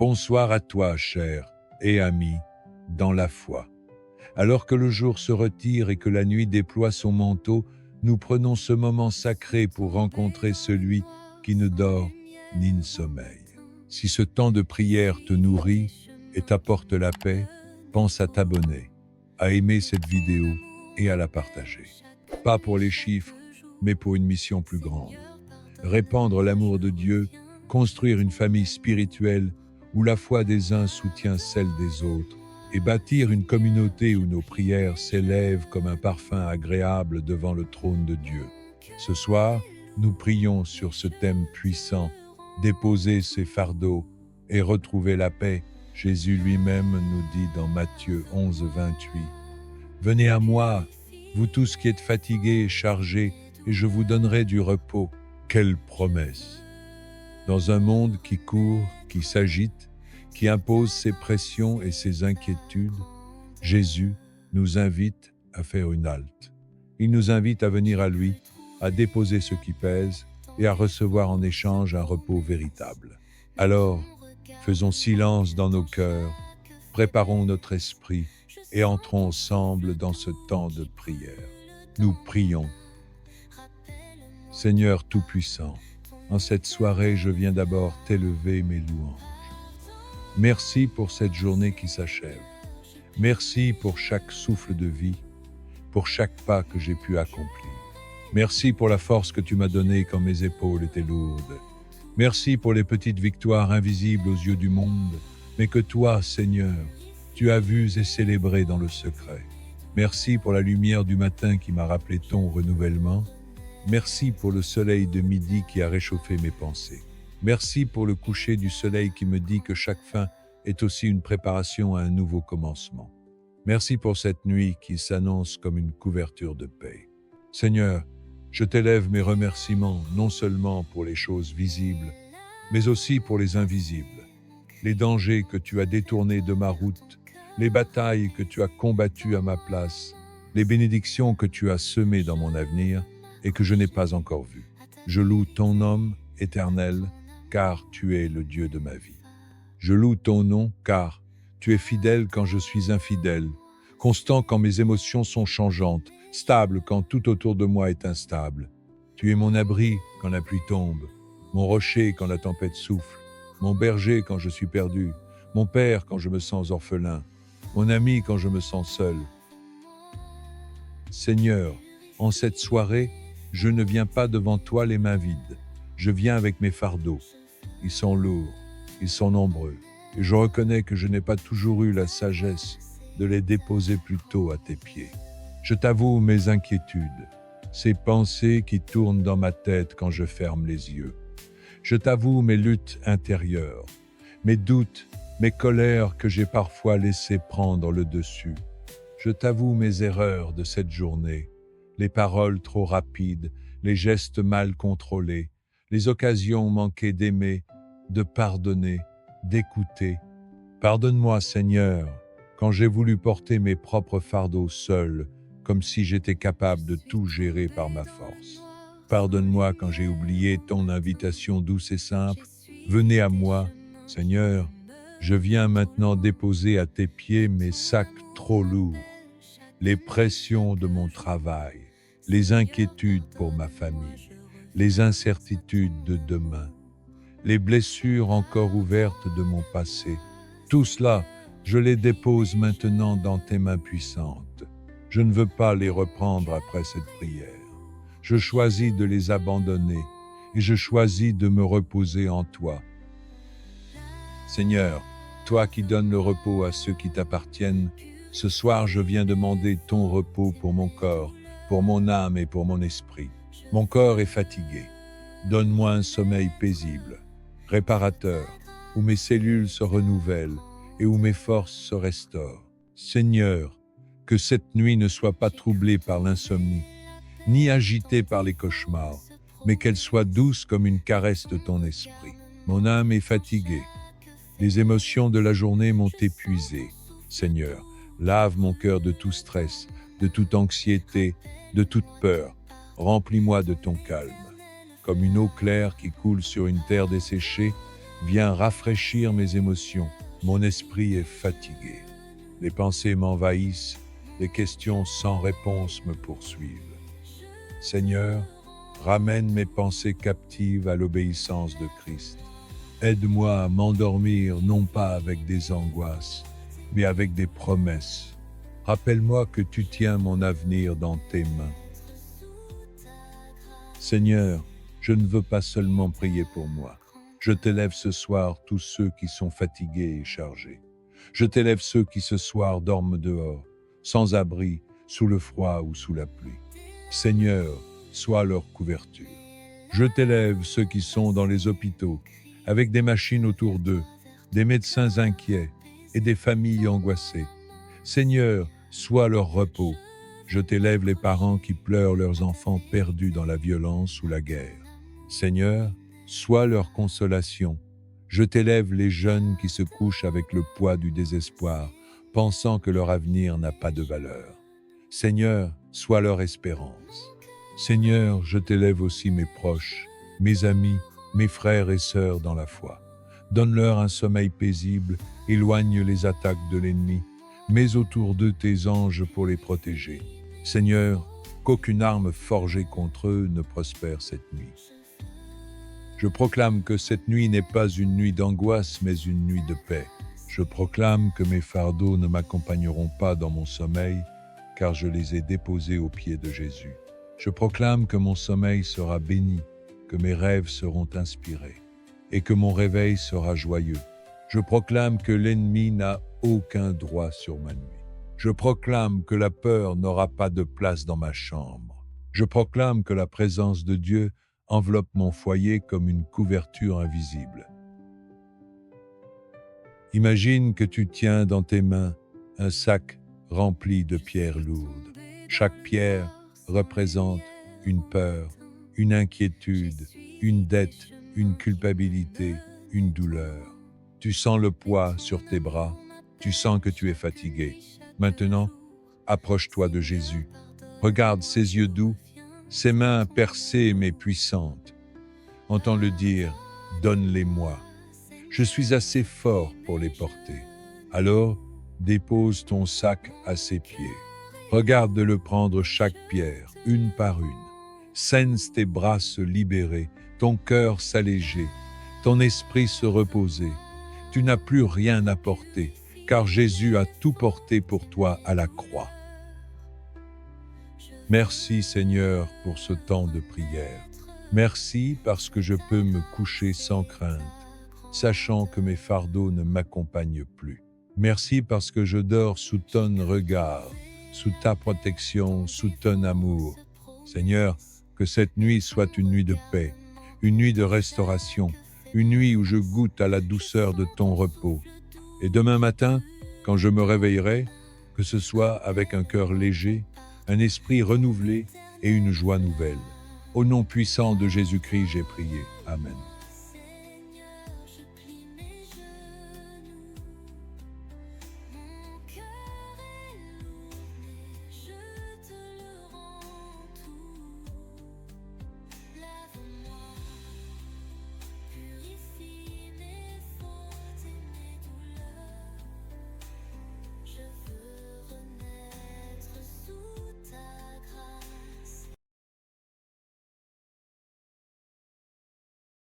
Bonsoir à toi, cher et ami, dans la foi. Alors que le jour se retire et que la nuit déploie son manteau, nous prenons ce moment sacré pour rencontrer celui qui ne dort ni ne sommeille. Si ce temps de prière te nourrit et t'apporte la paix, pense à t'abonner, à aimer cette vidéo et à la partager. Pas pour les chiffres, mais pour une mission plus grande. Répandre l'amour de Dieu, construire une famille spirituelle où la foi des uns soutient celle des autres, et bâtir une communauté où nos prières s'élèvent comme un parfum agréable devant le trône de Dieu. Ce soir, nous prions sur ce thème puissant, déposer ses fardeaux et retrouver la paix. Jésus lui-même nous dit dans Matthieu 11, 28, « Venez à moi, vous tous qui êtes fatigués et chargés, et je vous donnerai du repos. » Quelle promesse! Dans un monde qui court, qui s'agite, qui impose ses pressions et ses inquiétudes, Jésus nous invite à faire une halte. Il nous invite à venir à lui, à déposer ce qui pèse et à recevoir en échange un repos véritable. Alors, faisons silence dans nos cœurs, préparons notre esprit et entrons ensemble dans ce temps de prière. Nous prions. Seigneur Tout-Puissant, en cette soirée, je viens d'abord t'élever mes louanges. Merci pour cette journée qui s'achève. Merci pour chaque souffle de vie, pour chaque pas que j'ai pu accomplir. Merci pour la force que tu m'as donnée quand mes épaules étaient lourdes. Merci pour les petites victoires invisibles aux yeux du monde, mais que toi, Seigneur, tu as vues et célébrées dans le secret. Merci pour la lumière du matin qui m'a rappelé ton renouvellement. Merci pour le soleil de midi qui a réchauffé mes pensées. Merci pour le coucher du soleil qui me dit que chaque fin est aussi une préparation à un nouveau commencement. Merci pour cette nuit qui s'annonce comme une couverture de paix. Seigneur, je t'élève mes remerciements non seulement pour les choses visibles, mais aussi pour les invisibles. Les dangers que tu as détournés de ma route, les batailles que tu as combattues à ma place, les bénédictions que tu as semées dans mon avenir et que je n'ai pas encore vues. Je loue ton nom éternel, car tu es le Dieu de ma vie. Je loue ton nom, car tu es fidèle quand je suis infidèle, constant quand mes émotions sont changeantes, stable quand tout autour de moi est instable. Tu es mon abri quand la pluie tombe, mon rocher quand la tempête souffle, mon berger quand je suis perdu, mon père quand je me sens orphelin, mon ami quand je me sens seul. Seigneur, en cette soirée, je ne viens pas devant toi les mains vides. Je viens avec mes fardeaux. Ils sont lourds, ils sont nombreux, et je reconnais que je n'ai pas toujours eu la sagesse de les déposer plus tôt à tes pieds. Je t'avoue mes inquiétudes, ces pensées qui tournent dans ma tête quand je ferme les yeux. Je t'avoue mes luttes intérieures, mes doutes, mes colères que j'ai parfois laissées prendre le dessus. Je t'avoue mes erreurs de cette journée, les paroles trop rapides, les gestes mal contrôlés, les occasions manquées d'aimer, de pardonner, d'écouter. Pardonne-moi, Seigneur, quand j'ai voulu porter mes propres fardeaux seul, comme si j'étais capable de tout gérer par ma force. Pardonne-moi quand j'ai oublié ton invitation douce et simple. Venez à moi, Seigneur, je viens maintenant déposer à tes pieds mes sacs trop lourds, les pressions de mon travail, les inquiétudes pour ma famille, les incertitudes de demain, les blessures encore ouvertes de mon passé. Tout cela, je les dépose maintenant dans tes mains puissantes. Je ne veux pas les reprendre après cette prière. Je choisis de les abandonner et je choisis de me reposer en toi. Seigneur, toi qui donnes le repos à ceux qui t'appartiennent, ce soir je viens demander ton repos pour mon corps, pour mon âme et pour mon esprit. Mon corps est fatigué. Donne-moi un sommeil paisible, réparateur, où mes cellules se renouvellent et où mes forces se restaurent. Seigneur, que cette nuit ne soit pas troublée par l'insomnie, ni agitée par les cauchemars, mais qu'elle soit douce comme une caresse de ton esprit. Mon âme est fatiguée. Les émotions de la journée m'ont épuisé. Seigneur, lave mon cœur de tout stress, de toute anxiété, de toute peur. Remplis-moi de ton calme. Comme une eau claire qui coule sur une terre desséchée, viens rafraîchir mes émotions. Mon esprit est fatigué. Les pensées m'envahissent, les questions sans réponse me poursuivent. Seigneur, ramène mes pensées captives à l'obéissance de Christ. Aide-moi à m'endormir non pas avec des angoisses, mais avec des promesses. Rappelle-moi que tu tiens mon avenir dans tes mains. Seigneur, je ne veux pas seulement prier pour moi. Je t'élève ce soir tous ceux qui sont fatigués et chargés. Je t'élève ceux qui ce soir dorment dehors, sans abri, sous le froid ou sous la pluie. Seigneur, sois leur couverture. Je t'élève ceux qui sont dans les hôpitaux, avec des machines autour d'eux, des médecins inquiets et des familles angoissées. Seigneur, sois leur repos. Je t'élève les parents qui pleurent leurs enfants perdus dans la violence ou la guerre. Seigneur, sois leur consolation. Je t'élève les jeunes qui se couchent avec le poids du désespoir, pensant que leur avenir n'a pas de valeur. Seigneur, sois leur espérance. Seigneur, je t'élève aussi mes proches, mes amis, mes frères et sœurs dans la foi. Donne-leur un sommeil paisible, éloigne les attaques de l'ennemi, mets autour d'eux tes anges pour les protéger. Seigneur, qu'aucune arme forgée contre eux ne prospère cette nuit. Je proclame que cette nuit n'est pas une nuit d'angoisse, mais une nuit de paix. Je proclame que mes fardeaux ne m'accompagneront pas dans mon sommeil, car je les ai déposés aux pieds de Jésus. Je proclame que mon sommeil sera béni, que mes rêves seront inspirés, et que mon réveil sera joyeux. Je proclame que l'ennemi n'a aucun droit sur ma nuit. Je proclame que la peur n'aura pas de place dans ma chambre. Je proclame que la présence de Dieu enveloppe mon foyer comme une couverture invisible. Imagine que tu tiens dans tes mains un sac rempli de pierres lourdes. Chaque pierre représente une peur, une inquiétude, une dette, une culpabilité, une douleur. Tu sens le poids sur tes bras, tu sens que tu es fatigué. Maintenant, approche-toi de Jésus. Regarde ses yeux doux, ses mains percées mais puissantes. Entends-le dire, donne-les-moi. Je suis assez fort pour les porter. Alors, dépose ton sac à ses pieds. Regarde-le prendre chaque pierre, une par une. Sense tes bras se libérer, ton cœur s'alléger, ton esprit se reposer. Tu n'as plus rien à porter, car Jésus a tout porté pour toi à la croix. Merci Seigneur pour ce temps de prière. Merci parce que je peux me coucher sans crainte, sachant que mes fardeaux ne m'accompagnent plus. Merci parce que je dors sous ton regard, sous ta protection, sous ton amour. Seigneur, que cette nuit soit une nuit de paix, une nuit de restauration, une nuit où je goûte à la douceur de ton repos. Et demain matin, quand je me réveillerai, que ce soit avec un cœur léger, un esprit renouvelé et une joie nouvelle. Au nom puissant de Jésus-Christ, j'ai prié. Amen.